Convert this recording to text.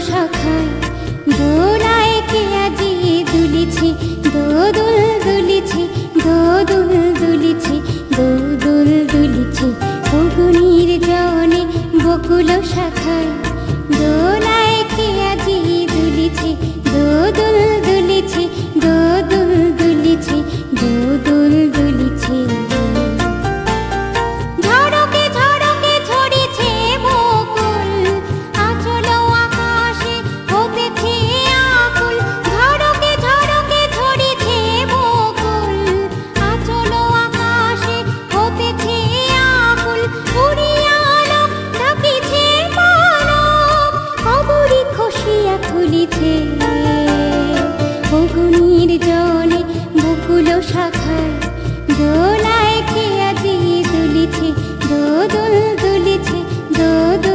শাখায় দোলায় কে আজি দুলিছে, দোদুল দুলিছে, দোদুল দুলিছে, দোদুল দুলিছে। ফগুনির জলে বকুল শাখায় দোলায় কে আজি দুলিছে, দোদুল দুলিছে, দোদুল দুলিছে, দোদুল দুলিছে। ঝড়কে ঝড়কে ছড়িছে বকুল, আঁচল আকাশে হতেছে আকুল। ঝড়কে ঝড়কে ছড়িছে বকুল, আঁচল আকাশে হতেছে আকুল। উড়িয়ালো ডাকিছে পালক, কবরী খসিয়া খুলিছে। ফগুনির জলে বকুল শাখায় দোলায় কে আজি দুলিছে, দোদুল দুলিছে, দোদুল